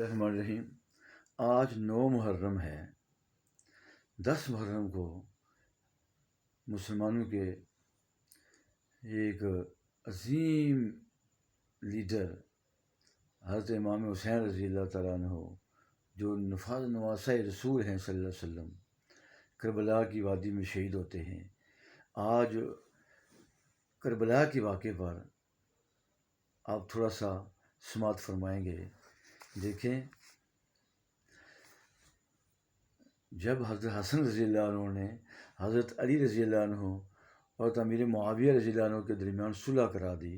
الرحمن الرحیم۔ آج 9 محرم ہے۔ 10 محرم کو مسلمانوں کے ایک عظیم لیڈر حضرت امام حسین رضی اللہ تعالیٰ عنہ، جو نواسۂ رسول ہیں صلی اللہ علیہ وسلم، کربلا کی وادی میں شہید ہوتے ہیں۔ آج کربلا کے واقعے پر آپ تھوڑا سا سماعت فرمائیں گے۔ دیکھیں، جب حضرت حسن رضی اللہ عنہ نے حضرت علی رضی اللہ عنہ اور امیر معاویہ رضی اللہ عنہ کے درمیان صلح کرا دی،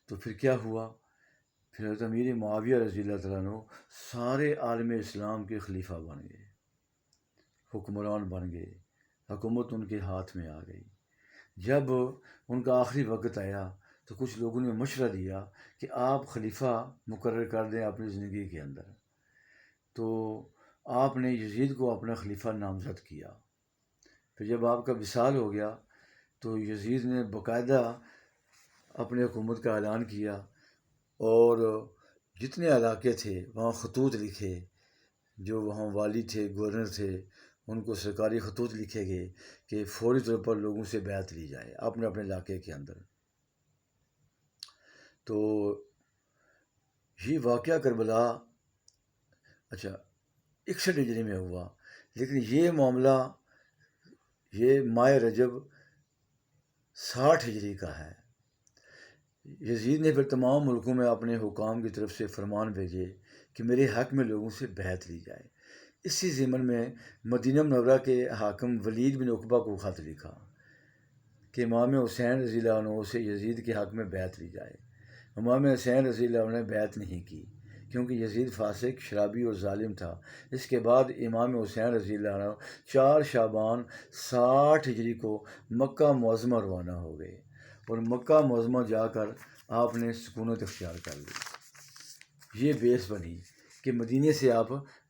تو پھر کیا ہوا؟ پھر حضرت امیر معاویہ رضی اللہ تعالیٰ عنہ سارے عالم اسلام کے خلیفہ بن گئے، حکمران بن گئے، حکومت ان کے ہاتھ میں آ گئی۔ جب ان کا آخری وقت آیا تو کچھ لوگوں نے مشورہ دیا کہ آپ خلیفہ مقرر کر دیں اپنی زندگی کے اندر۔ تو آپ نے یزید کو اپنا خلیفہ نامزد کیا۔ پھر جب آپ کا وصال ہو گیا تو یزید نے باقاعدہ اپنے حکومت کا اعلان کیا، اور جتنے علاقے تھے وہاں خطوط لکھے، جو وہاں والی تھے، گورنر تھے، ان کو سرکاری خطوط لکھے گئے کہ فوری طور پر لوگوں سے بیعت لی جائے اپنے اپنے علاقے کے اندر۔ تو یہ واقعہ کربلا 61 ہجری میں ہوا، لیکن یہ معاملہ یہ ماہ رجب 60 ہجری کا ہے۔ یزید نے پھر تمام ملکوں میں اپنے حکام کی طرف سے فرمان بھیجے کہ میرے حق میں لوگوں سے بیعت لی جائے۔ اسی ضمن میں مدینہ منورہ کے حاکم ولید بن عقبہ کو خط لکھا کہ امام حسین رضی اللہ عنہ سے یزید کے حق میں بیعت لی جائے۔ امام حسین رضی اللہ عنہ نے بیعت نہیں کی، کیونکہ یزید فاسق، شرابی اور ظالم تھا۔ اس کے بعد امام حسین رضی اللہ عنہ 4 شعبان 60 ہجری کو مکہ معظمہ روانہ ہو گئے، اور مکہ معظمہ جا کر آپ نے سکونت اختیار کر لی۔ یہ بیس بنی کہ مدینے سے آپ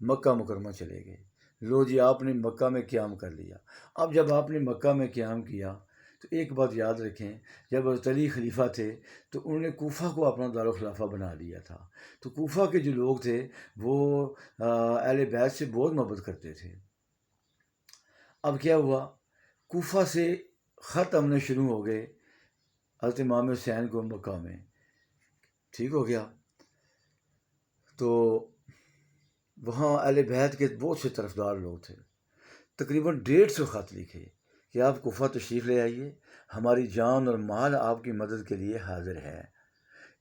مکہ مکرمہ چلے گئے۔ لو جی، آپ نے مکہ میں قیام کر لیا۔ اب جب آپ نے مکہ میں قیام کیا تو ایک بات یاد رکھیں، جب حضرت علی خلیفہ تھے تو انہوں نے کوفہ کو اپنا دارالخلافہ بنا لیا تھا۔ تو کوفہ کے جو لوگ تھے وہ اہل بیت سے بہت محبت کرتے تھے۔ اب کیا ہوا؟ کوفہ سے خط آنے شروع ہو گئے حضرت امام حسین کو مکہ میں، ٹھیک ہو گیا۔ تو وہاں اہل بیت کے بہت سے طرفدار لوگ تھے، تقریباً 150 خط لکھے کہ آپ کوفہ تشریف لے آئیے، ہماری جان اور مال آپ کی مدد کے لیے حاضر ہے۔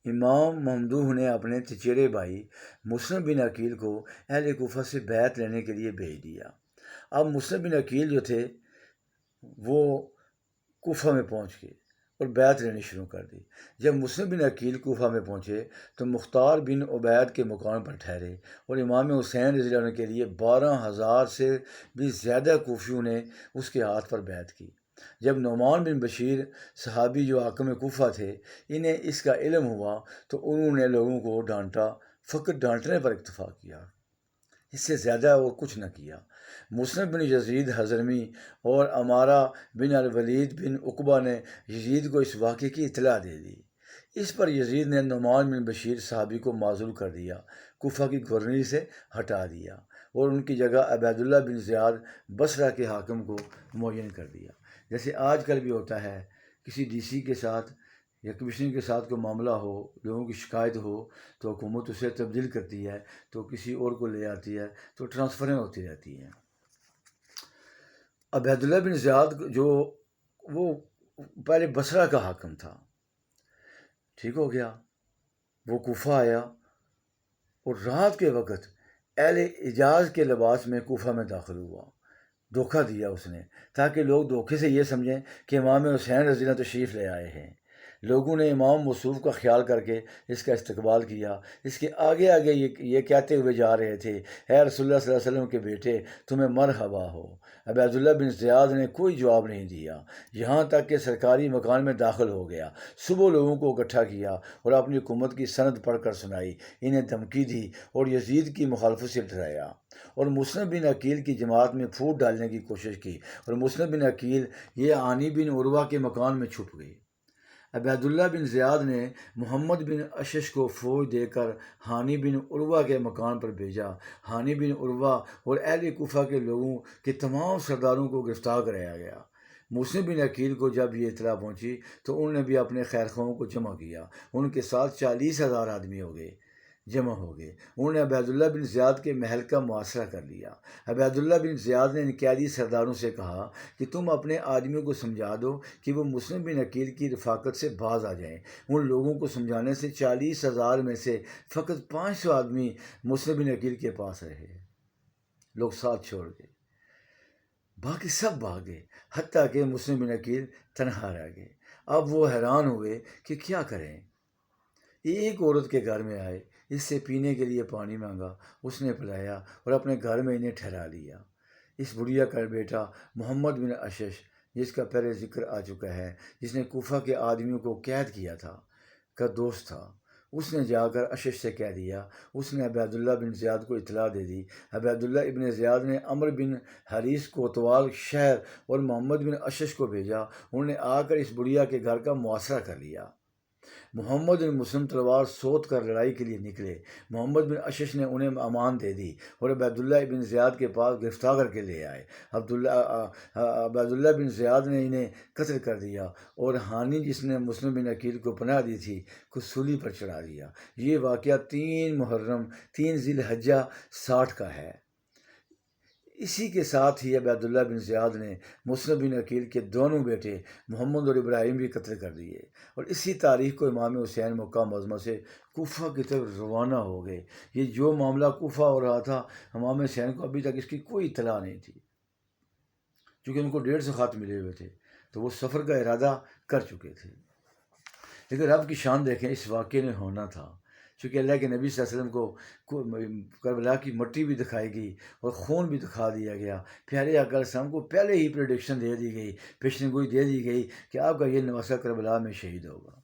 امام ممدوح نے اپنے چچیرے بھائی مسلم بن عقیل کو اہل کوفہ سے بیعت لینے کے لیے بھیج دیا۔ اب مسلم بن عقیل جو تھے وہ کوفہ میں پہنچ گئے اور بیعت لینی شروع کر دی۔ جب مسلم بن عقیل کوفہ میں پہنچے تو مختار بن عبید کے مقام پر ٹھہرے، اور امام حسین رضی اللہ عنہ کے لیے 12,000 سے بھی زیادہ کوفیوں نے اس کے ہاتھ پر بیعت کی۔ جب نعمان بن بشیر صحابی جو حاکم کوفہ تھے، انہیں اس کا علم ہوا تو انہوں نے لوگوں کو ڈانٹا، فقط ڈانٹنے پر اکتفا کیا، اس سے زیادہ اور کچھ نہ کیا۔ مسلم بن یزید حضرمی اور امارہ بن الولید بن عقبہ نے یزید کو اس واقعے کی اطلاع دے دی۔ اس پر یزید نے نعمان بن بشیر صحابی کو معزول کر دیا، کوفہ کی گورنری سے ہٹا دیا، اور ان کی جگہ عبید اللہ بن زیاد بصرہ کے حاکم کو معین کر دیا۔ جیسے آج کل بھی ہوتا ہے، کسی ڈی سی کے ساتھ یا کمشنر کے ساتھ کوئی معاملہ ہو، لوگوں کی شکایت ہو، تو حکومت اسے تبدیل کرتی ہے، تو کسی اور کو لے آتی ہے، تو ٹرانسفریں ہوتی رہتی ہیں۔ عبید اللہ بن زیاد جو وہ پہلے بصرہ کا حاکم تھا، ٹھیک ہو گیا، وہ کوفہ آیا اور رات کے وقت اہل حجاز کے لباس میں کوفہ میں داخل ہوا۔ دھوکہ دیا اس نے، تاکہ لوگ دھوکے سے یہ سمجھیں کہ امام حسین رضی اللہ تشریف لے آئے ہیں۔ لوگوں نے امام موصوف کا خیال کر کے اس کا استقبال کیا۔ اس کے آگے آگے یہ کہتے ہوئے جا رہے تھے، اے رسول اللہ صلی اللہ علیہ وسلم کے بیٹے، تمہیں مرحبا ہو۔ عبید اللہ بن زیاد نے کوئی جواب نہیں دیا، یہاں تک کہ سرکاری مکان میں داخل ہو گیا۔ صبح لوگوں کو اکٹھا کیا اور اپنی حکومت کی سند پڑھ کر سنائی، انہیں دھمکی دی اور یزید کی مخالفت سے ڈرایا، اور مسلم بن عقیل کی جماعت میں پھوٹ ڈالنے کی کوشش کی، اور مسلم بن عقیل یہ عانی بن عروہ کے مکان میں چھپ گئی۔ عبیداللہ بن زیاد نے محمد بن اشش کو فوج دے کر ہانی بن عروہ کے مکان پر بھیجا۔ ہانی بن عروہ اور اہل کوفہ کے لوگوں کے تمام سرداروں کو گرفتار کرایا گیا۔ مسلم بن عقیل کو جب یہ اطلاع پہنچی تو انہوں نے بھی اپنے خیر خواہوں کو جمع کیا۔ ان کے ساتھ 40,000 آدمی جمع ہو گئے۔ انہوں نے عبیداللہ بن زیاد کے محل کا محاصرہ کر لیا۔ عبیداللہ بن زیاد نے ان قیدی سرداروں سے کہا کہ تم اپنے آدمیوں کو سمجھا دو کہ وہ مسلم بن عقیل کی رفاقت سے باز آ جائیں۔ ان لوگوں کو سمجھانے سے 40,000 میں سے فقط 500 آدمی مسلم بن عقیل کے پاس رہے۔ لوگ ساتھ چھوڑ گئے، باقی سب بھاگے، حتیٰ کہ مسلم بن عقیل تنہا رہ گئے۔ اب وہ حیران ہوئے کہ کیا کریں۔ ایک عورت کے گھر میں آئے، اس سے پینے کے لیے پانی مانگا، اس نے پلایا اور اپنے گھر میں انہیں ٹھہرا لیا۔ اس بڑھیا کا بیٹا محمد بن اشش، جس کا پہلے ذکر آ چکا ہے، جس نے کوفہ کے آدمیوں کو قید کیا تھا، کا دوست تھا، اس نے جا کر اشش سے کہہ دیا۔ اس نے عبیداللہ بن زیاد کو اطلاع دے دی۔ عبیداللہ ابن زیاد نے عمرو بن حریث کوتوال شہر اور محمد بن اشش کو بھیجا۔ انہوں نے آ کر اس بڑھیا کے گھر کا محاصرہ کر لیا۔ محمد بن مسلم تلوار سوت کر لڑائی کے لیے نکلے۔ محمد بن اشش نے انہیں امان دے دی اور عبیداللہ ابن زیاد کے پاس گرفتار کر کے لے آئے۔ عبیداللہ بن زیاد نے انہیں قتل کر دیا اور ہانی، جس نے مسلم بن عقیل کو پناہ دی تھی، کو سولی پر چڑھا دیا۔ یہ واقعہ 3 محرم 3 ذی الحجہ 60 کا ہے۔ اسی کے ساتھ ہی عبیداللہ بن زیاد نے مسلم بن عقیل کے دونوں بیٹے محمد اور ابراہیم بھی قتل کر دیے، اور اسی تاریخ کو امام حسین مکہ معظمہ سے کوفہ کی طرف روانہ ہو گئے۔ یہ جو معاملہ کوفہ ہو رہا تھا، امام حسین کو ابھی تک اس کی کوئی اطلاع نہیں تھی، چونکہ ان کو 150 خط ملے ہوئے تھے، تو وہ سفر کا ارادہ کر چکے تھے۔ لیکن رب کی شان دیکھیں، اس واقعے نے ہونا تھا، چونکہ اللہ کے نبی صلی اللہ علیہ وسلم کو کربلا کی مٹی بھی دکھائی گئی اور خون بھی دکھا دیا گیا۔ پیارے آقا علیہ السلام کو پہلے ہی پریڈکشن دے دی گئی، پیشن گوئی دے دی گئی کہ آپ کا یہ نواسہ کربلا میں شہید ہوگا۔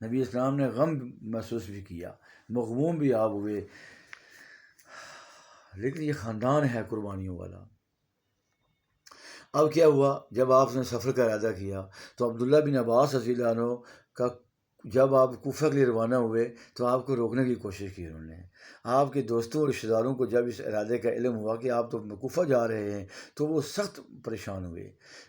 نبی اسلام نے غم محسوس بھی کیا، مغموم بھی آپ ہوئے، لیکن یہ خاندان ہے قربانیوں والا۔ اب کیا ہوا، جب آپ نے سفر کا ارادہ کیا تو عبداللہ بن عباس رضی اللہ عنہ کا جب آپ کوفہ کے لیے روانہ ہوئے تو آپ کو روکنے کی کوشش کی انہوں نے۔ آپ کے دوستوں اور رشتہ داروں کو جب اس ارادے کا علم ہوا کہ آپ تو کوفہ جا رہے ہیں تو وہ سخت پریشان ہوئے،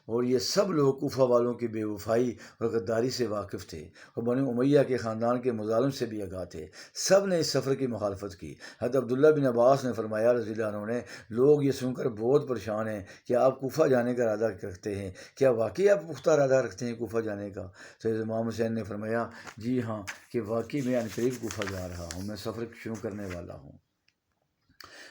اور یہ سب لوگ کوفہ والوں کی بے وفائی اور غداری سے واقف تھے اور بنو امیہ کے خاندان کے مظالم سے بھی آگاہ تھے۔ سب نے اس سفر کی مخالفت کی۔ حضرت عبداللہ بن عباس نے فرمایا رضی اللہ عنہ نے، لوگ یہ سن کر بہت پریشان ہیں کہ آپ کوفہ جانے کا ارادہ رکھتے ہیں، کیا واقعی آپ پختہ ارادہ رکھتے ہیں کوفہ جانے کا؟ تو امام حسین نے فرمایا، جی ہاں، کہ واقعی میں عنقریب کوفہ جا رہا ہوں، میں سفر شروع کرنے والا ہوں۔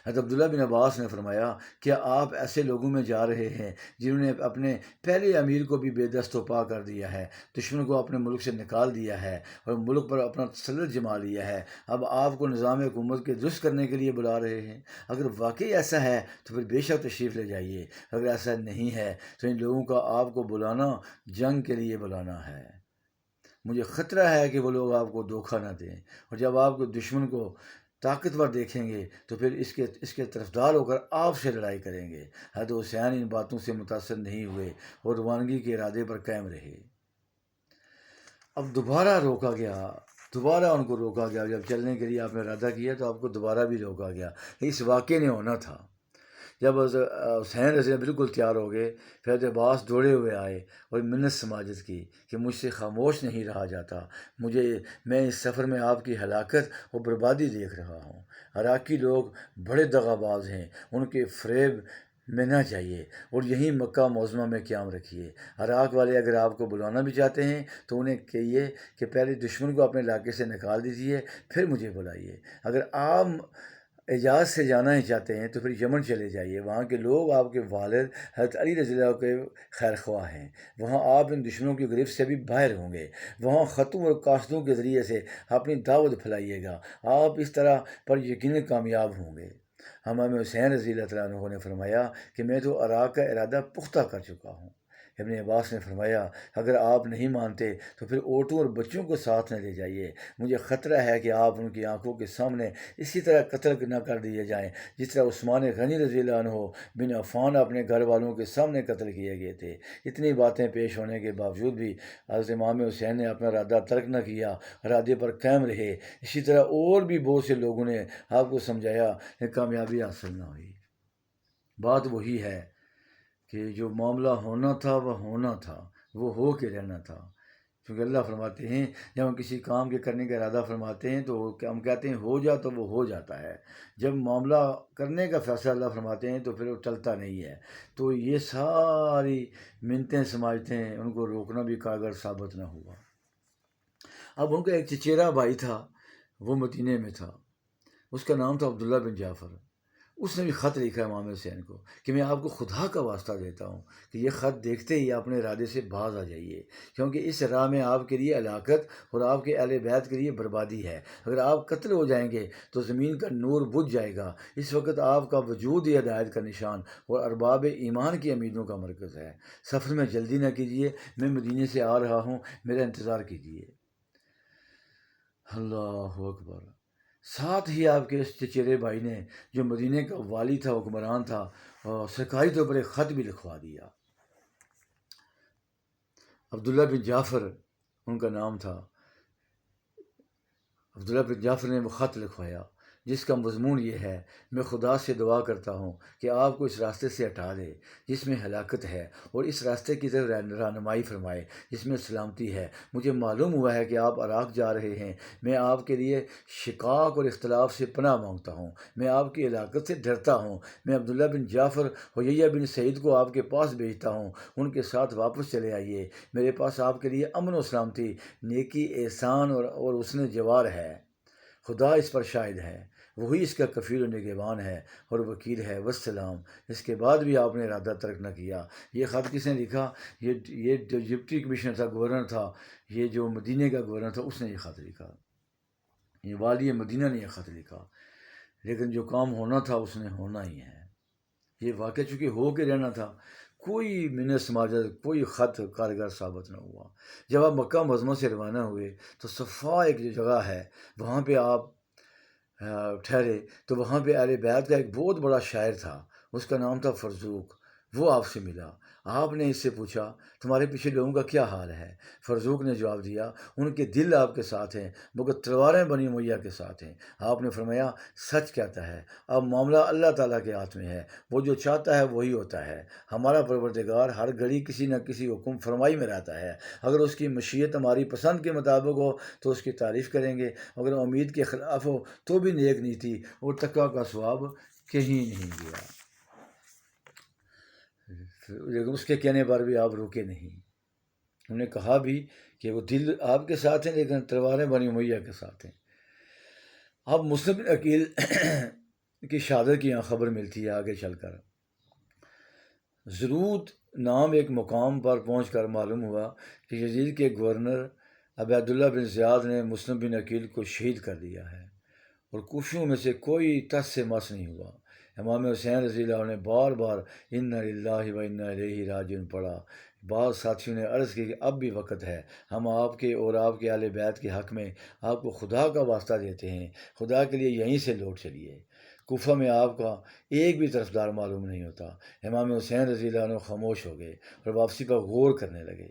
حضرت عبداللہ بن عباس نے فرمایا، کیا آپ ایسے لوگوں میں جا رہے ہیں جنہوں نے اپنے پہلے امیر کو بھی بے دست و پا کر دیا ہے، دشمن کو اپنے ملک سے نکال دیا ہے اور ملک پر اپنا تسلط جما لیا ہے، اب آپ کو نظام حکومت کے درست کرنے کے لیے بلا رہے ہیں؟ اگر واقعی ایسا ہے تو پھر بے شک تشریف لے جائیے، اگر ایسا نہیں ہے تو ان لوگوں کا آپ کو بلانا جنگ کے لیے بلانا ہے۔ مجھے خطرہ ہے کہ وہ لوگ آپ کو دھوکہ نہ دیں، اور جب آپ کو دشمن کو طاقتور دیکھیں گے تو پھر اس کے طرفدار ہو کر آپ سے لڑائی کریں گے۔ حضرت حسین ان باتوں سے متاثر نہیں ہوئے اور روانگی کے ارادے پر قائم رہے۔ اب دوبارہ ان کو روکا گیا، جب چلنے کے لیے آپ نے ارادہ کیا تو آپ کو دوبارہ بھی روکا گیا۔ اس واقعے نے ہونا تھا۔ جب حسین رضی اللہ بالکل تیار ہو گئے، پھر عباس دوڑے ہوئے آئے اور منت سماجت کی کہ مجھ سے خاموش نہیں رہا جاتا، میں اس سفر میں آپ کی ہلاکت اور بربادی دیکھ رہا ہوں۔ عراقی لوگ بڑے دغا باز ہیں، ان کے فریب میں نہ جائیے اور یہیں مکہ معظمہ میں قیام رکھیے۔ عراق والے اگر آپ کو بلانا بھی چاہتے ہیں تو انہیں کہیے کہ پہلے دشمن کو اپنے علاقے سے نکال دیجیے، پھر مجھے بلائیے۔ اگر آپ حجاز سے جانا ہی چاہتے ہیں تو پھر یمن چلے جائیے، وہاں کے لوگ آپ کے والد حضرت علی رضی اللہ کے خیر خواہ ہیں، وہاں آپ ان دشمنوں کی گرفت سے بھی باہر ہوں گے، وہاں خطوں اور قاصدوں کے ذریعے سے اپنی دعوت پھیلائیے گا، آپ اس طرح پر یقیناً کامیاب ہوں گے۔ امام حسین رضی اللہ تعالیٰ عنہ نے فرمایا کہ میں تو عراق کا ارادہ پختہ کر چکا ہوں۔ ابن عباس نے فرمایا اگر آپ نہیں مانتے تو پھر عورتوں اور بچوں کو ساتھ نہ لے جائیے، مجھے خطرہ ہے کہ آپ ان کی آنکھوں کے سامنے اسی طرح قتل نہ کر دیے جائیں جس طرح عثمان غنی رضی اللہ عنہ بن عفان اپنے گھر والوں کے سامنے قتل کیے گئے تھے۔ اتنی باتیں پیش ہونے کے باوجود بھی حضرت امام حسین نے اپنا ارادہ ترک نہ کیا، ارادے پر قائم رہے۔ اسی طرح اور بھی بہت سے لوگوں نے آپ کو سمجھایا کہ کامیابی حاصل نہ ہوئی۔ بات وہی ہے کہ جو معاملہ ہونا تھا وہ ہونا تھا، وہ ہو کے رہنا تھا، کیونکہ اللہ فرماتے ہیں جب ہم کسی کام کے کرنے کا ارادہ فرماتے ہیں تو ہم کہتے ہیں ہو جا تو وہ ہو جاتا ہے، جب معاملہ کرنے کا فیصلہ اللہ فرماتے ہیں تو پھر وہ ٹلتا نہیں ہے۔ تو یہ ساری منتیں سماجتے ہیں، ان کو روکنا بھی کارگر ثابت نہ ہوا۔ اب ان کا ایک چچیرا بھائی تھا، وہ مدینے میں تھا، اس کا نام تھا عبداللہ بن جعفر۔ اس نے بھی خط لکھا امام حسین کو کہ میں آپ کو خدا کا واسطہ دیتا ہوں کہ یہ خط دیکھتے ہی اپنے ارادے سے باز آ جائیے، کیونکہ اس راہ میں آپ کے لیے ہلاکت اور آپ کے اہل بیت کے لیے بربادی ہے۔ اگر آپ قتل ہو جائیں گے تو زمین کا نور بجھ جائے گا۔ اس وقت آپ کا وجود ہی ہدایت کا نشان اور ارباب ایمان کی امیدوں کا مرکز ہے۔ سفر میں جلدی نہ کیجیے، میں مدینے سے آ رہا ہوں، میرا انتظار کیجیے۔ اللہ اکبر۔ ساتھ ہی آپ کے اس چچیرے بھائی نے جو مدینے کا والی تھا، حکمران تھا، سرکاری طور پر ایک خط بھی لکھوا دیا۔ عبداللہ بن جعفر ان کا نام تھا۔ عبداللہ بن جعفر نے وہ خط لکھوایا جس کا مضمون یہ ہے، میں خدا سے دعا کرتا ہوں کہ آپ کو اس راستے سے ہٹا دے جس میں ہلاکت ہے اور اس راستے کی طرف رہنمائی فرمائے جس میں سلامتی ہے۔ مجھے معلوم ہوا ہے کہ آپ عراق جا رہے ہیں، میں آپ کے لیے شقاق اور اختلاف سے پناہ مانگتا ہوں، میں آپ کی ہلاکت سے ڈرتا ہوں۔ میں عبداللہ بن جعفر حییہ بن سعید کو آپ کے پاس بھیجتا ہوں، ان کے ساتھ واپس چلے آئیے۔ میرے پاس آپ کے لیے امن و سلامتی، نیکی، احسان اور حسن جوار ہے۔ خدا اس پر شاہد ہے، وہی اس کا کفیل و نگہبان ہے اور وکیل ہے، والسلام۔ اس کے بعد بھی آپ نے ارادہ ترک نہ کیا۔ یہ خط کس نے لکھا؟ یہ جو ڈپٹی کمشنر تھا، گورنر تھا، یہ جو مدینے کا گورنر تھا، اس نے یہ خط لکھا۔ یہ والی مدینہ نے یہ خط لکھا، لیکن جو کام ہونا تھا اس نے ہونا ہی ہے۔ یہ واقعہ چونکہ ہو کے رہنا تھا، کوئی منت سماجت، کوئی خط کارگر ثابت نہ ہوا۔ جب آپ مکہ معظمہ سے روانہ ہوئے تو صفا ایک جو جگہ ہے وہاں پہ آپ ٹھہرے، تو وہاں پہ اہل بیت کا ایک بہت بڑا شاعر تھا، اس کا نام تھا فرزوق۔ وہ آپ سے ملا، آپ نے اس سے پوچھا تمہارے پیچھے لوگوں کا کیا حال ہے؟ فرزوق نے جواب دیا ان کے دل آپ کے ساتھ ہیں مگر تلواریں بنی امیہ کے ساتھ ہیں۔ آپ نے فرمایا سچ کہتا ہے، اب معاملہ اللہ تعالیٰ کے ہاتھ میں ہے، وہ جو چاہتا ہے وہی ہوتا ہے۔ ہمارا پروردگار ہر گھڑی کسی نہ کسی حکم فرمائی میں رہتا ہے، اگر اس کی مشیت ہماری پسند کے مطابق ہو تو اس کی تعریف کریں گے، اگر امید کے خلاف ہو تو بھی نیک نیتی اور تقویٰ کا ثواب کہیں نہیں گیا۔ لیکن اس کے کہنے پر بھی آپ روکے نہیں، انہوں نے کہا بھی کہ وہ دل آپ کے ساتھ ہیں لیکن تلواریں بنی امیہ کے ساتھ ہیں۔ اب مسلم بن عقیل کی شہادت کی یہاں خبر ملتی ہے آگے چل کر۔ زرود نام ایک مقام پر پہنچ کر معلوم ہوا کہ یزید کے گورنر عبیداللہ بن زیاد نے مسلم بن عقیل کو شہید کر دیا ہے، اور کوفیوں میں سے کوئی ٹس سے مس نہیں ہوا۔ امام حسین رضی اللہ عنہ نے بار بار انا للہ و انا الیہ راجعون پڑھا۔ بعض ساتھیوں نے عرض کی کہ اب بھی وقت ہے، ہم آپ کے اور آپ کے اہل بیت کے حق میں آپ کو خدا کا واسطہ دیتے ہیں، خدا کے لیے یہیں سے لوٹ چلیے۔ کوفہ میں آپ کا ایک بھی طرفدار معلوم نہیں ہوتا۔ امام حسین رضی اللہ عنہ خاموش ہو گئے اور واپسی پر غور کرنے لگے۔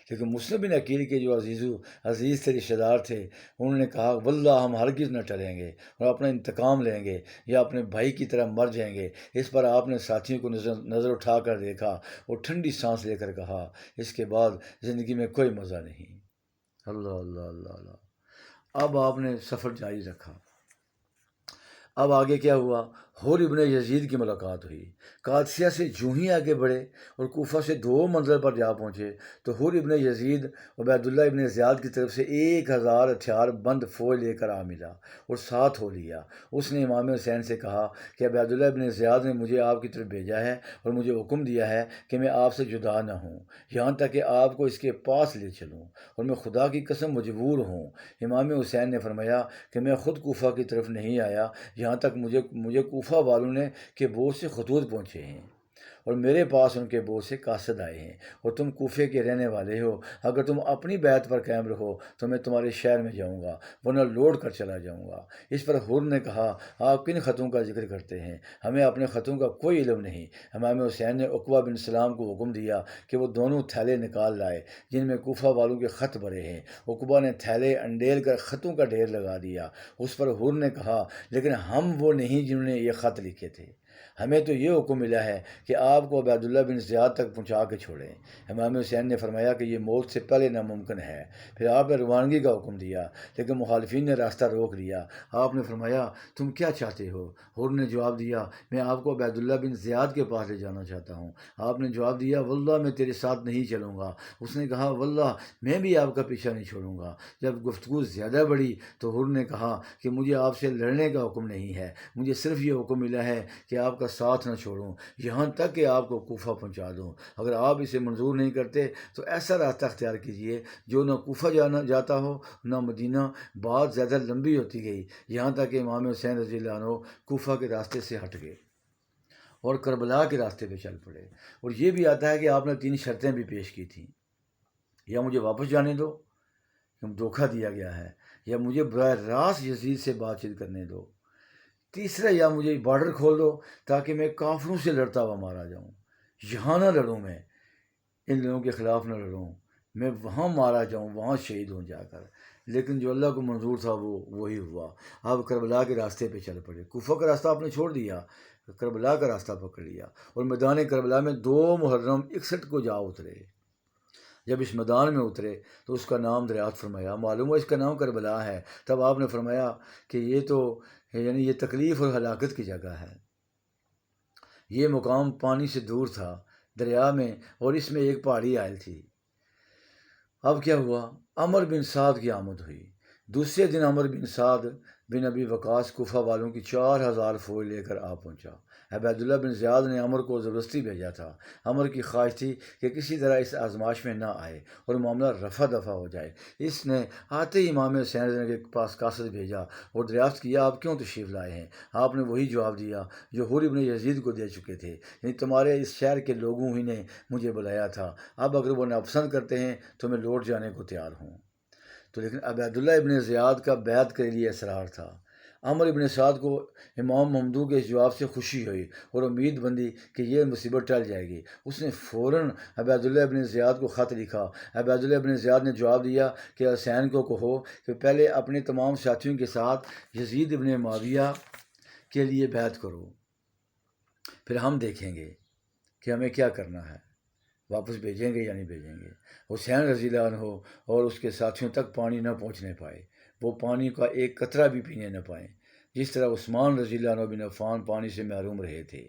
لیکن مسلم بن عقیل کے جو عزیز تھے، رشتہ دار تھے، انہوں نے کہا واللہ ہم ہرگز نہ ٹلیں گے اور اپنا انتقام لیں گے یا اپنے بھائی کی طرح مر جائیں گے۔ اس پر آپ نے ساتھیوں کو نظر اٹھا کر دیکھا اور ٹھنڈی سانس لے کر کہا اس کے بعد زندگی میں کوئی مزہ نہیں۔ اللہ اللہ اللہ اللہ۔ اب آپ نے سفر جاری رکھا۔ اب آگے کیا ہوا؟ حر ابن یزید کی ملاقات ہوئی۔ قادسیہ سے جو ہی آگے بڑھے اور کوفہ سے 2 منزل پر جا پہنچے تو حر ابن یزید عبیداللہ ابن زیاد کی طرف سے 1000 ہتھیار بند فوج لے کر آ ملا اور ساتھ ہو لیا۔ اس نے امام حسین سے کہا کہ عبیداللہ ابن زیاد نے مجھے آپ کی طرف بھیجا ہے اور مجھے حکم دیا ہے کہ میں آپ سے جدا نہ ہوں یہاں تک کہ آپ کو اس کے پاس لے چلوں، اور میں خدا کی قسم مجبور ہوں۔ امام حسین نے فرمایا کہ میں خود کوفہ کی طرف نہیں آیا، یہاں تک مجھے کوفہ والوں نے کہ بہت سے خطوط پہنچے ہیں۔ اور میرے پاس ان کے بوجھ سے قاصد آئے ہیں، اور تم کوفے کے رہنے والے ہو، اگر تم اپنی بیعت پر قائم رہو تو میں تمہارے شہر میں جاؤں گا، ورنہ لوٹ کر چلا جاؤں گا۔ اس پر حر نے کہا، آپ کن خطوں کا ذکر کرتے ہیں؟ ہمیں اپنے خطوں کا کوئی علم نہیں۔ امام حسین نے عقبہ بن سلام کو حکم دیا کہ وہ دونوں تھیلے نکال لائے جن میں کوفہ والوں کے خط بھرے ہیں۔ عقبہ نے تھیلے انڈیل کر خطوں کا ڈھیر لگا دیا۔ اس پر حر نے کہا، لیکن ہم وہ نہیں جنہوں نے یہ خط لکھے تھے، ہمیں تو یہ حکم ملا ہے کہ آپ کو عبیداللہ بن زیاد تک پہنچا کے چھوڑیں۔ امام حسین نے فرمایا کہ یہ موت سے پہلے ناممکن ہے۔ پھر آپ نے روانگی کا حکم دیا، لیکن مخالفین نے راستہ روک لیا۔ آپ نے فرمایا، تم کیا چاہتے ہو؟ حر نے جواب دیا، میں آپ کو عبیداللہ بن زیاد کے پاس لے جانا چاہتا ہوں۔ آپ نے جواب دیا، واللہ میں تیرے ساتھ نہیں چلوں گا۔ اس نے کہا، واللہ میں بھی آپ کا پیچھا نہیں چھوڑوں گا۔ جب گفتگو زیادہ بڑھی تو حر نے کہا کہ مجھے آپ سے لڑنے کا حکم نہیں ہے، مجھے صرف یہ حکم ملا ہے کہ آپ کا ساتھ نہ چھوڑوں یہاں تک کہ آپ کو کوفہ پہنچا دوں۔ اگر آپ اسے منظور نہیں کرتے تو ایسا راستہ اختیار کیجیے جو نہ کوفہ جاتا ہو نہ مدینہ۔ بات زیادہ لمبی ہوتی گئی، یہاں تک کہ امام حسین رضی اللہ عنہ کوفہ کے راستے سے ہٹ گئے اور کربلا کے راستے پہ چل پڑے۔ اور یہ بھی آتا ہے کہ آپ نے 3 شرطیں بھی پیش کی تھیں، یا مجھے واپس جانے دو، دھوکہ دیا گیا ہے، یا مجھے براہ راست یزید سے بات چیت کرنے دو، تیسرا یا مجھے بارڈر کھول دو تاکہ میں کافروں سے لڑتا ہوا مارا جاؤں۔ یہاں نہ لڑوں، میں ان لوگوں کے خلاف نہ لڑوں، میں وہاں مارا جاؤں، وہاں شہید ہوں جا کر۔ لیکن جو اللہ کو منظور تھا وہ وہی ہوا۔ آپ کربلا کے راستے پہ چل پڑے۔ کوفہ کا راستہ آپ نے چھوڑ دیا، کربلا کا راستہ پکڑ لیا، اور میدان کربلا میں 2 محرم 61 کو جا اترے۔ جب اس میدان میں اترے تو اس کا نام دریافت فرمایا، معلوم ہوا اس کا نام کربلا ہے۔ تب آپ نے فرمایا کہ یہ تو یعنی یہ تکلیف اور ہلاکت کی جگہ ہے۔ یہ مقام پانی سے دور تھا، دریا میں، اور اس میں ایک پہاڑی عائل تھی۔ اب کیا ہوا؟ عمر بن سعد کی آمد ہوئی۔ دوسرے دن عمر بن سعد بن ابی وقاص کوفہ والوں کی 4000 فوج لے کر آ پہنچا۔ عبیداللہ بن زیاد نے عمر کو زبردستی بھیجا تھا۔ عمر کی خواہش تھی کہ کسی طرح اس آزمائش میں نہ آئے اور معاملہ رفع دفع ہو جائے۔ اس نے آتے ہی امام حسین کے پاس قاصد بھیجا اور دریافت کیا، آپ کیوں تشریف لائے ہیں؟ آپ نے وہی جواب دیا جو حر ابن یزید کو دے چکے تھے، یعنی تمہارے اس شہر کے لوگوں ہی نے مجھے بلایا تھا، اب اگر وہ ناپسند کرتے ہیں تو میں لوٹ جانے کو تیار ہوں۔ تو لیکن عبیداللہ ابن زیاد کا بیعت کے لیے اصرار تھا۔ عمر ابن سعد کو امام ممدوح کے اس جواب سے خوشی ہوئی اور امید بندی کہ یہ مصیبت ٹل جائے گی۔ اس نے فوراً عبیداللہ ابن زیاد کو خط لکھا۔ عبیداللہ ابن زیاد نے جواب دیا کہ حسین کو کہو کہ پہلے اپنے تمام ساتھیوں کے ساتھ یزید ابن معاویہ کے لیے بیعت کرو، پھر ہم دیکھیں گے کہ ہمیں کیا کرنا ہے، واپس بھیجیں گے یا نہیں بھیجیں گے۔ حسین رضی اللہ عنہ اور اس کے ساتھیوں تک پانی نہ پہنچنے پائے، وہ پانی کا ایک قطرہ بھی پینے نہ پائیں، جس طرح عثمان رضی اللہ عنہ بن عفان پانی سے محروم رہے تھے۔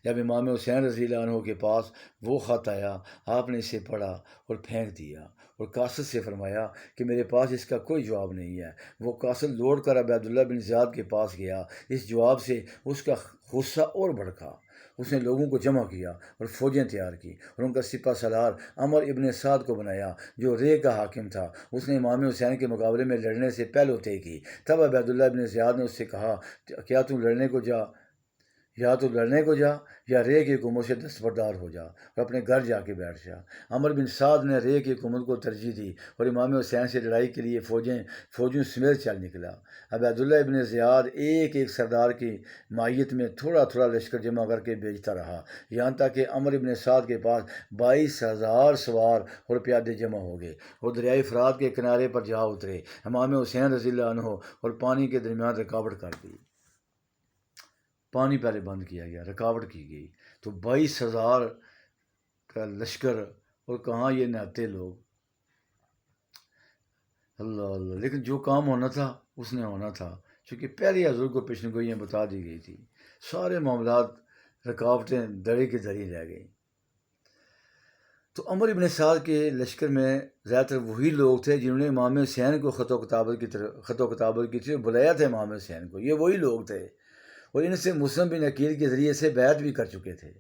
جب امام حسین رضی اللہ عنہ کے پاس وہ خط آیا، آپ نے اسے پڑھا اور پھینک دیا اور قاصد سے فرمایا کہ میرے پاس اس کا کوئی جواب نہیں ہے۔ وہ قاصد لوٹ کر عبیداللہ بن زیاد کے پاس گیا۔ اس جواب سے اس کا غصہ اور بڑھا۔ اس نے لوگوں کو جمع کیا اور فوجیں تیار کی اور ان کا سپہ سالار عمر ابن سعد کو بنایا جو رے کا حاکم تھا۔ اس نے امام حسین کے مقابلے میں لڑنے سے پہلو طے کی۔ تب عبیداللہ ابن زیاد نے اس سے کہا، کیا تم لڑنے کو جا، یا تو لڑنے کو جا یا رے کی حکومت سے دستبردار ہو جا اور اپنے گھر جا کے بیٹھ جا۔ عمر بن سعد نے رے کی حکومت کو ترجیح دی اور امام حسین سے لڑائی کے لیے فوجوں سمیت چل نکلا۔ عبیداللہ ابن زیاد ایک ایک سردار کی مائیت میں تھوڑا تھوڑا لشکر جمع کر کے بھیجتا رہا، یہاں تک کہ عمر ابن سعد کے پاس 22,000 سوار اور پیادے جمع ہو گئے اور دریائے فرات کے کنارے پر جا اترے۔ امام حسین رضی اللہ عنہ اور پانی کے درمیان رکاوٹ کر دی، پانی پہلے بند کیا گیا، رکاوٹ کی گئی، تو 22,000 کا لشکر، اور کہاں یہ نہتے لوگ، اللہ اللہ۔ لیکن جو کام ہونا تھا اس نے ہونا تھا، چونکہ پہلے حضور کو پیشن گوئیاں بتا دی گئی تھی، سارے معاملات رکاوٹیں دڑی کی دڑی رہ گئی۔ تو عمر ابن سعد کے لشکر میں زیادہ تر وہی لوگ تھے جنہوں نے امام حسین کو خط و کتابت کی طرف بلایا تھا۔ امام حسین کو یہ وہی لوگ تھے، اور ان سے مسلم بن عقیل کے ذریعے سے بیعت بھی کر چکے تھے۔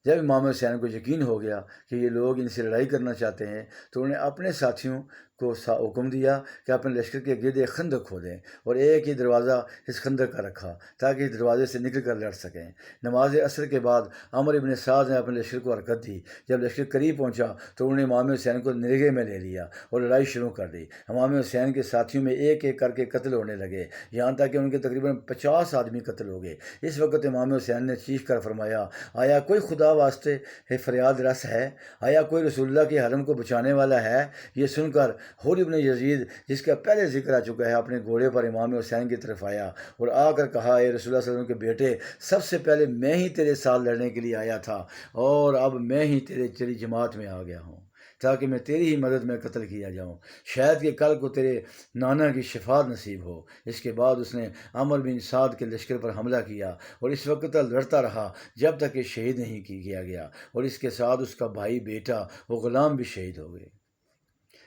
جب امام حسین کو یقین ہو گیا کہ یہ لوگ ان سے لڑائی کرنا چاہتے ہیں تو انہوں نے اپنے ساتھیوں کو حکم دیا کہ اپنے لشکر کے گرد ایک خندق کھودیں اور ایک ہی دروازہ اس خندق کا رکھا تاکہ اس دروازے سے نکل کر لڑ سکیں۔ نماز عصر کے بعد عمرو بن سعد نے اپنے لشکر کو حرکت دی۔ جب لشکر قریب پہنچا تو انہوں نے امام حسین کو نرغے میں لے لیا اور لڑائی شروع کر دی۔ امام حسین کے ساتھیوں میں ایک ایک کر کے قتل ہونے لگے، یہاں تک کہ ان کے تقریباً 50 آدمی قتل ہو گئے۔ اس وقت امام حسین نے چیخ کر فرمایا، آیا کوئی خدا واسطے فریاد رس ہے؟ آیا کوئی رسول اللہ کے حرم کو بچانے والا ہے؟ یہ سن کر حر ابن یزید، جس کا پہلے ذکر آ چکا ہے، اپنے گھوڑے پر امام حسین کی طرف آیا اور آ کر کہا، اے رسول اللہ صلی اللہ علیہ وسلم کے بیٹے، سب سے پہلے میں ہی تیرے ساتھ لڑنے کے لیے آیا تھا اور اب میں ہی تیری جماعت میں آ گیا ہوں تاکہ میں تیری ہی مدد میں قتل کیا جاؤں، شاید کہ کل کو تیرے نانا کی شفاعت نصیب ہو۔ اس کے بعد اس نے عمرو بن سعد کے لشکر پر حملہ کیا اور اس وقت تک لڑتا رہا جب تک کہ شہید نہیں کیا گیا، اور اس کے ساتھ اس کا بھائی، بیٹا اور غلام بھی شہید ہو گئے۔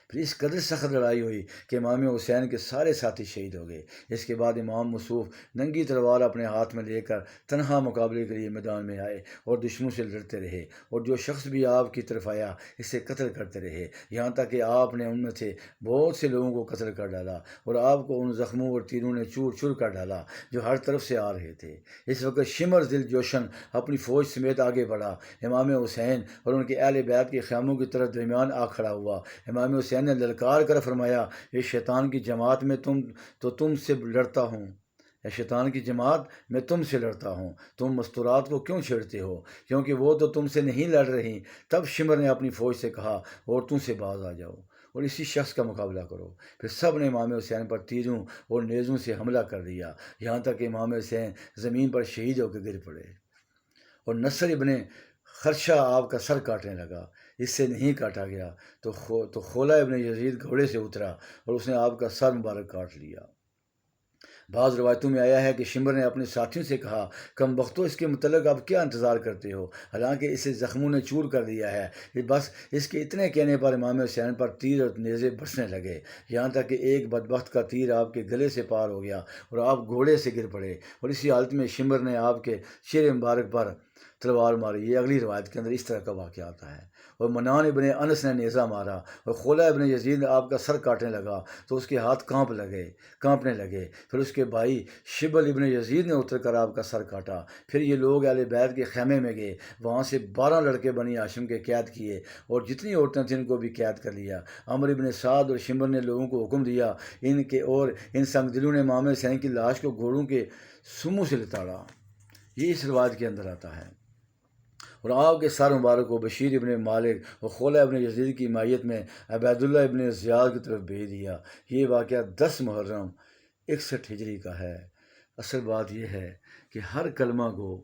پھر اس قدر سخت لڑائی ہوئی کہ امام حسین کے سارے ساتھی شہید ہو گئے۔ اس کے بعد امام مصعب ننگی تلوار اپنے ہاتھ میں لے کر تنہا مقابلے کے لیے میدان میں آئے اور دشمنوں سے لڑتے رہے، اور جو شخص بھی آپ کی طرف آیا اسے قتل کرتے رہے، یہاں تک کہ آپ نے ان میں سے بہت سے لوگوں کو قتل کر ڈالا اور آپ کو ان زخموں اور تیروں نے چور چور کر ڈالا جو ہر طرف سے آ رہے تھے۔ اس وقت شمر ذل جوشن اپنی فوج سمیت آگے بڑھا، امام حسین اور ان کے اہل بیت کے خیموں کی طرف درمیان آ کھڑا ہوا۔ امام حسین نے للکار کر فرمایا، یہ شیطان کی جماعت میں تم سے لڑتا ہوں، اے شیطان کی جماعت میں تم سے لڑتا ہوں، تم مستورات کو کیوں چھیڑتے ہو، کیونکہ وہ تو تم سے نہیں لڑ رہی۔ تب شمر نے اپنی فوج سے کہا، عورتوں سے باز آ جاؤ اور اسی شخص کا مقابلہ کرو۔ پھر سب نے امام حسین پر تیروں اور نیزوں سے حملہ کر دیا، یہاں تک کہ امام حسین زمین پر شہید ہو کے گر پڑے اور نصر ابن خرشہ آپ کا سر کاٹنے لگا۔ اس سے نہیں کاٹا گیا تو خولہ ابن یزید گھوڑے سے اترا اور اس نے آپ کا سر مبارک کاٹ لیا۔ بعض روایتوں میں آیا ہے کہ شمر نے اپنے ساتھیوں سے کہا، کم بختو، اس کے متعلق اب کیا انتظار کرتے ہو، حالانکہ اسے زخموں نے چور کر دیا ہے۔ بس اس کے اتنے کہنے پر امام حسین پر تیر اور نیزے برسنے لگے، یہاں تک کہ ایک بدبخت کا تیر آپ کے گلے سے پار ہو گیا اور آپ گھوڑے سے گر پڑے، اور اسی حالت میں شمر نے آپ کے چہرے مبارک پر تلوار ماری۔ یہ اگلی روایت کے اندر اس طرح کا واقعہ آتا ہے۔ اور منان ابن انس نے نیزہ مارا اور خولہ ابن یزید نے آپ کا سر کاٹنے لگا تو اس کے ہاتھ کانپنے لگے۔ پھر اس کے بھائی شبل ابن یزید نے اتر کر آپ کا سر کاٹا۔ پھر یہ لوگ اہل بیت کے خیمے میں گئے، وہاں سے 12 لڑکے بنی ہاشم کے قید کیے اور جتنی عورتیں تھیں ان کو بھی قید کر لیا۔ عمرو ابن سعد اور شمر نے لوگوں کو حکم دیا اور ان سنگ دلوں نے امام حسین کی لاش کو گھوڑوں کے سموں سے لتاڑا۔ یہ اس روایت کے اندر آتا ہے۔ اور آپ کے سر مبارک کو بشیر ابن مالک اور خولہ ابن یزید کی حمایت میں عبید اللہ ابن زیاد کی طرف بھیج دیا۔ یہ واقعہ 10 محرم 61 ہجری کا ہے۔ اصل بات یہ ہے کہ ہر کلمہ گو،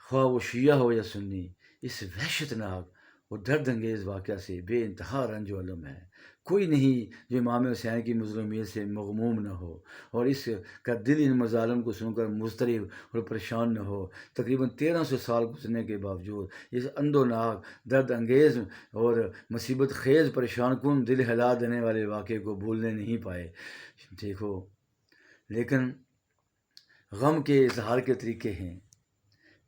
خواہ وہ شیعہ ہو یا سنی، اس وحشت ناک اور درد انگیز واقعہ سے بے انتہا رنج و علم ہے۔ کوئی نہیں جو امام حسین کی مظلومیت سے مغموم نہ ہو اور اس کا دل ان مظالم کو سن کر مضطرب اور پریشان نہ ہو۔ تقریباً 1300 سال گزرنے کے باوجود اس اندوناک، درد انگیز اور مصیبت خیز، پریشان کن، دل ہلا دینے والے واقعے کو بھولنے نہیں پائے۔ دیکھو، لیکن غم کے اظہار کے طریقے ہیں،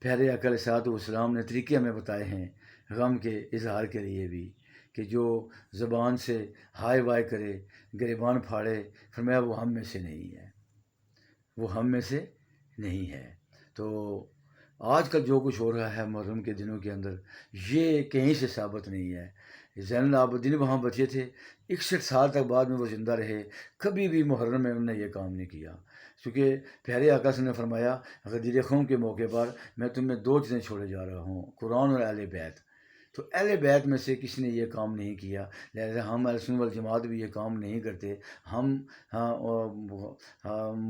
پیارے آقا علیہ الصلوۃ والسلام نے طریقے ہمیں بتائے ہیں غم کے اظہار کے لیے بھی، کہ جو زبان سے ہائے وائے کرے، گریبان پھاڑے، فرمایا وہ ہم میں سے نہیں ہے، وہ ہم میں سے نہیں ہے۔ تو آج کل جو کچھ ہو رہا ہے محرم کے دنوں کے اندر، یہ کہیں سے ثابت نہیں ہے۔ زین العابدین وہاں بچے تھے، 61 سال تک بعد میں وہ زندہ رہے، کبھی بھی محرم میں انہوں نے یہ کام نہیں کیا، کیونکہ پیارے آقا سے نے فرمایا، غدیر خم کے موقع پر میں تمہیں 2 چیزیں چھوڑے جا رہا ہوں، قرآن اور اہل بیت۔ تو اہل بیت میں سے کسی نے یہ کام نہیں کیا، لہذا ہم اہل سنت والجماعت بھی یہ کام نہیں کرتے۔ ہم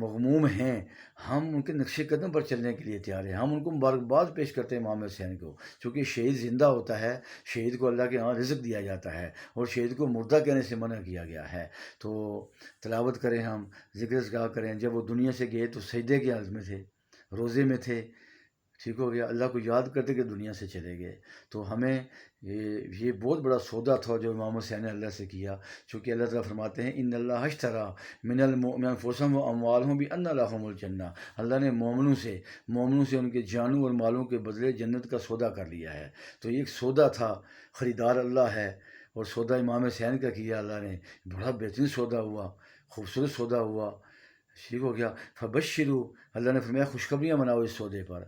مغموم ہیں، ہم ان کے نقش قدم پر چلنے کے لیے تیار ہیں، ہم ان کو مبارکباد پیش کرتے ہیں امام حسین کو، چونکہ شہید زندہ ہوتا ہے، شہید کو اللہ کے ہاں رزق دیا جاتا ہے اور شہید کو مردہ کہنے سے منع کیا گیا ہے۔ تو تلاوت کریں، ہم ذکر اذکار کریں۔ جب وہ دنیا سے گئے تو سجدے کی حالت میں تھے، روزے میں تھے، ٹھیک ہو گیا، اللہ کو یاد کرتے کہ دنیا سے چلے گئے۔ تو ہمیں یہ بہت بڑا سودا تھا جو امام حسین نے اللہ سے کیا، چونکہ اللہ تعالیٰ فرماتے ہیں، ان اللہ اشتری من المؤمنین انفسهم واموالهم بان لهم الجنہ، اللہ نے مومنوں سے ان کے جانوں اور مالوں کے بدلے جنت کا سودا کر لیا ہے۔ تو یہ ایک سودا تھا، خریدار اللہ ہے اور سودا امام حسین کا کیا اللہ نے، بڑا بہترین سودا ہوا، خوبصورت سودا ہوا، ٹھیک ہو گیا۔ فبشرو، اللہ نے فرمایا خوشخبریاں مناؤ اس سودے پر،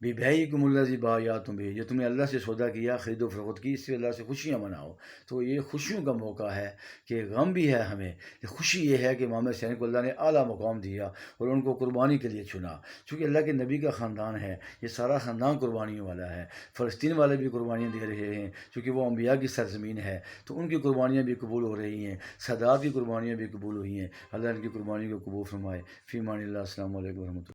بِبَيْعِكُمُ الَّذِي بَايَعْتُم بِهِ، جو تم نے اللہ سے سودا کیا، خرید و فروخت کی، اس سے اللہ سے خوشیاں مناؤ۔ تو یہ خوشیوں کا موقع ہے کہ غم بھی ہے ہمیں، خوشی یہ ہے کہ امام حسین کو اللہ نے اعلیٰ مقام دیا اور ان کو قربانی کے لیے چنا، چونکہ اللہ کے نبی کا خاندان ہے، یہ سارا خاندان قربانیوں والا ہے۔ فلسطین والے بھی قربانیاں دے رہے ہیں چونکہ وہ انبیاء کی سرزمین ہے، تو ان کی قربانیاں بھی قبول ہو رہی ہیں، سادات کی قربانیاں بھی قبول ہوئی ہیں۔ اللہ ان کی قربانی کو قبول فرمائے۔ فی امان اللہ، السلام علیکم ورحمۃ اللہ۔